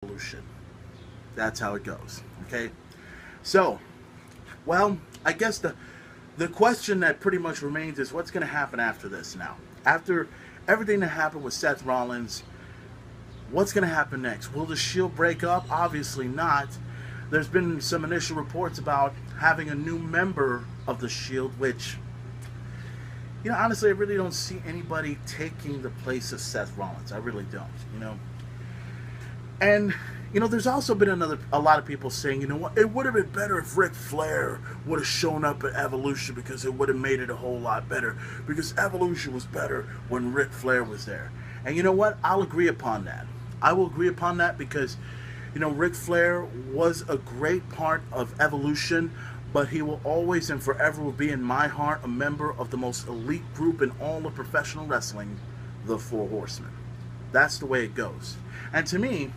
Evolution. That's how it goes. Okay. So, well, I guess the question that pretty much remains is what's going to happen after this now? After everything that happened with Seth Rollins, what's going to happen next? Will the Shield break up? Obviously not. There's been some initial reports about having a new member of the Shield, which, honestly, I really don't see anybody taking the place of Seth Rollins. I really don't. And there's also been a lot of people saying, what, it would have been better if Ric Flair would have shown up at Evolution because it would have made it a whole lot better. Because Evolution was better when Ric Flair was there. And you know what? I'll agree upon that. I will agree upon that because, Ric Flair was a great part of Evolution, but he will always and forever will be in my heart a member of the most elite group in all of professional wrestling, the Four Horsemen. That's the way it goes. And to me,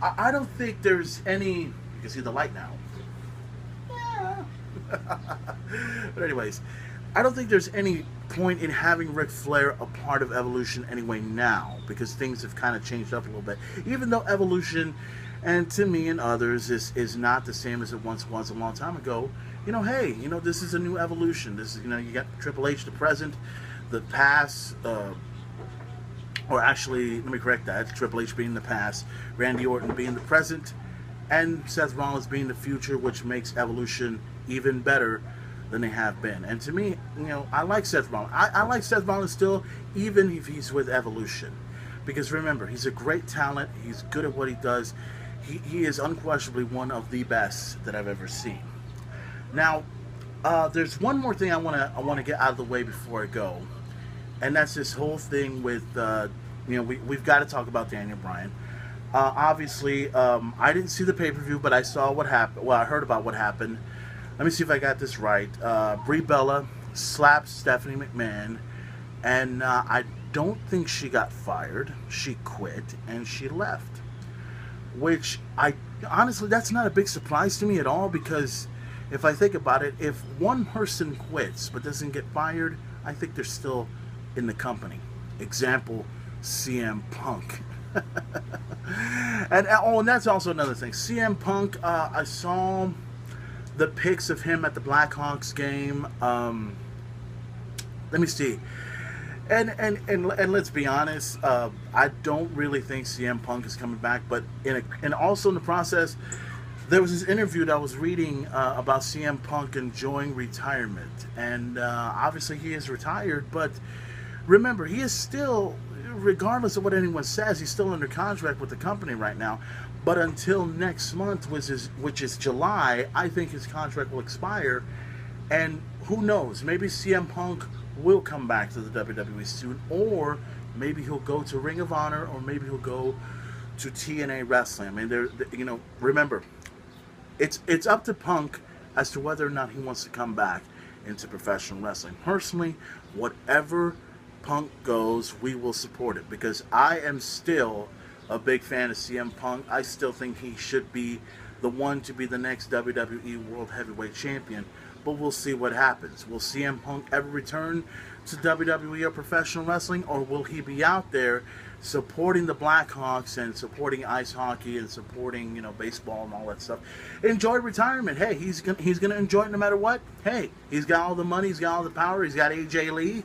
I don't think there's any. You can see the light now. Yeah. But anyways, I don't think there's any point in having Ric Flair a part of Evolution anyway now, because things have kind of changed up a little bit. Even though Evolution, and to me and others, is not the same as it once was a long time ago. Hey, this is a new Evolution. This is, you got Triple H, the present, the past. Or actually, let me correct that. Triple H being the past, Randy Orton being the present, and Seth Rollins being the future, which makes Evolution even better than they have been. And to me, I like Seth Rollins. I like Seth Rollins still, even if he's with Evolution. Because remember, he's a great talent. He's good at what he does. He is unquestionably one of the best that I've ever seen. Now, there's one more thing I want to get out of the way before I go. And that's this whole thing with, we've got to talk about Daniel Bryan. Obviously, I didn't see the pay-per-view, but I saw what happened. Well, I heard about what happened. Let me see if I got this right. Brie Bella slapped Stephanie McMahon, and I don't think she got fired. She quit, and she left. Which, honestly, that's not a big surprise to me at all, because if I think about it, if one person quits but doesn't get fired, I think they're still in the company. Example, CM Punk. and that's also another thing. CM Punk, I saw the pics of him at the Blackhawks game. Let me see. And let's be honest, I don't really think CM Punk is coming back. But and also in the process, there was this interview that I was reading about CM Punk enjoying retirement, and obviously he is retired, but remember, he is still, regardless of what anyone says, he's still under contract with the company right now. But until next month, which is July, I think his contract will expire. And who knows? Maybe CM Punk will come back to the WWE soon, or maybe he'll go to Ring of Honor, or maybe he'll go to TNA Wrestling. I mean, remember, it's up to Punk as to whether or not he wants to come back into professional wrestling. Personally, whatever Punk goes, we will support it, because I am still a big fan of CM Punk. I still think he should be the one to be the next WWE World Heavyweight Champion, but we'll see what happens. Will CM Punk ever return to WWE or professional wrestling, or will he be out there supporting the Blackhawks and supporting ice hockey and supporting, baseball and all that stuff? Enjoy retirement. Hey, he's gonna enjoy it no matter what. Hey, he's got all the money, he's got all the power, he's got AJ Lee.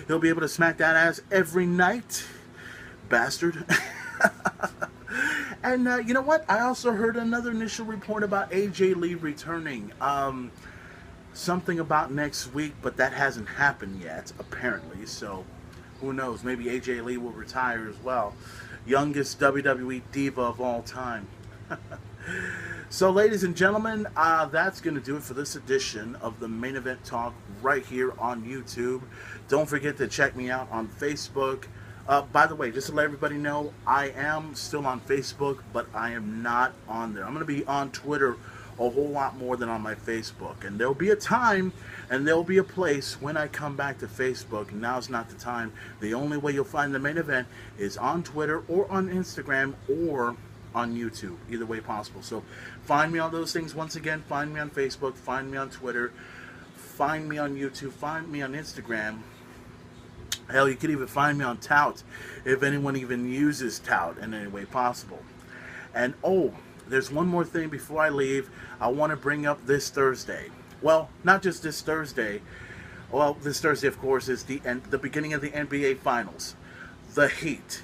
He'll be able to smack that ass every night. Bastard. And you know what? I also heard another initial report about AJ Lee returning. Something about next week, but that hasn't happened yet, apparently. So, who knows? Maybe AJ Lee will retire as well. Youngest WWE diva of all time. So, ladies and gentlemen, that's going to do it for this edition of the Main Event Talk right here on YouTube. Don't forget to check me out on Facebook. By the way, just to let everybody know, I am still on Facebook, but I am not on there. I'm going to be on Twitter a whole lot more than on my Facebook. And there'll be a time and there'll be a place when I come back to Facebook. Now's not the time. The only way you'll find the Main Event is on Twitter or on Instagram or on YouTube. Either way possible. So find me on those things. Once again, find me on Facebook, find me on Twitter, find me on YouTube, find me on Instagram. Hell, you could even find me on Tout, if anyone even uses Tout in any way possible. And oh, there's one more thing before I leave. I want to bring up this Thursday. Well, not just this Thursday. Well, this Thursday, of course, is the beginning of the NBA Finals. The Heat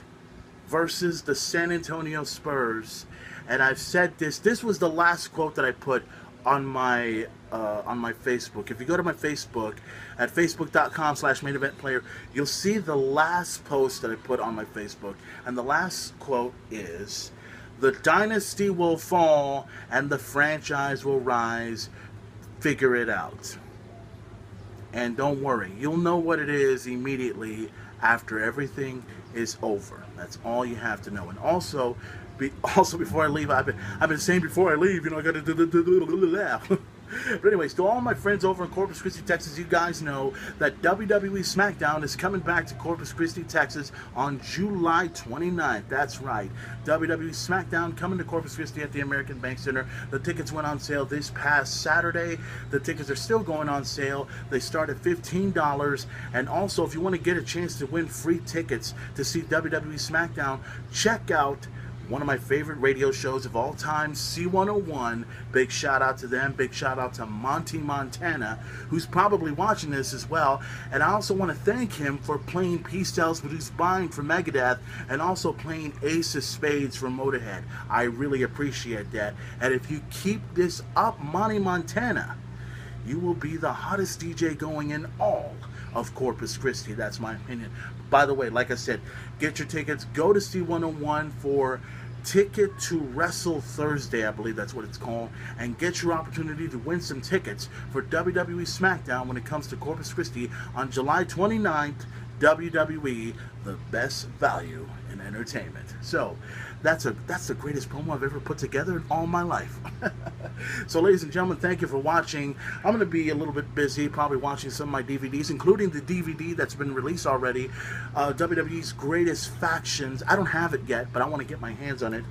versus the San Antonio Spurs. And I've said this. This was the last quote that I put on my Facebook. If you go to my Facebook at facebook.com/main-event-player, you'll see the last post that I put on my Facebook. And the last quote is, "The dynasty will fall and the franchise will rise. Figure it out." And don't worry, you'll know what it is immediately after everything is over. That's all you have to know. And also before I leave, I've been saying before I leave, I got to But anyways, to all my friends over in Corpus Christi, Texas, you guys know that WWE SmackDown is coming back to Corpus Christi, Texas on July 29th. That's right. WWE SmackDown coming to Corpus Christi at the American Bank Center. The tickets went on sale this past Saturday. The tickets are still going on sale. They start at $15. And also, if you want to get a chance to win free tickets to see WWE SmackDown, check out one of my favorite radio shows of all time, C101. Big shout out to them. Big shout out to Monty Montana, who's probably watching this as well. And I also want to thank him for playing Peace Tells Produce Buying for Megadeth and also playing Ace of Spades for Motorhead. I really appreciate that. And if you keep this up, Monty Montana, you will be the hottest DJ going in all of Corpus Christi. That's my opinion. By the way, like I said, get your tickets. Go to C101 for Ticket to Wrestle Thursday, I believe that's what it's called, and get your opportunity to win some tickets for WWE SmackDown when it comes to Corpus Christi on July 29th. WWE, the best value in entertainment. So that's the greatest promo I've ever put together in all my life. So ladies and gentlemen, thank you for watching. I'm going to be a little bit busy, probably watching some of my DVDs, including the DVD that's been released already, WWE's Greatest Factions. I don't have it yet, but I want to get my hands on it.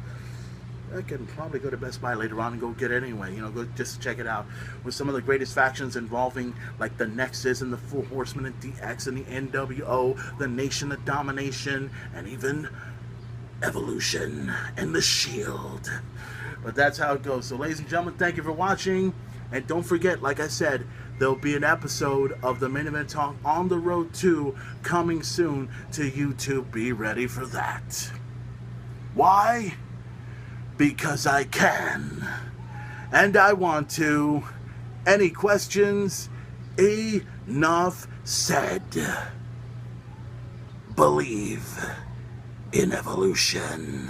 I can probably go to Best Buy later on and go get it anyway. Go just check it out. With some of the greatest factions involving like the Nexus and the Four Horsemen and DX and the NWO, the Nation of Domination, and even Evolution and the Shield. But that's how it goes. So ladies and gentlemen, thank you for watching. And don't forget, like I said, there'll be an episode of the Main Event Talk on the Road 2 coming soon to YouTube. Be ready for that. Why? Because I can, and I want to. Any questions? Enough said. Believe in evolution.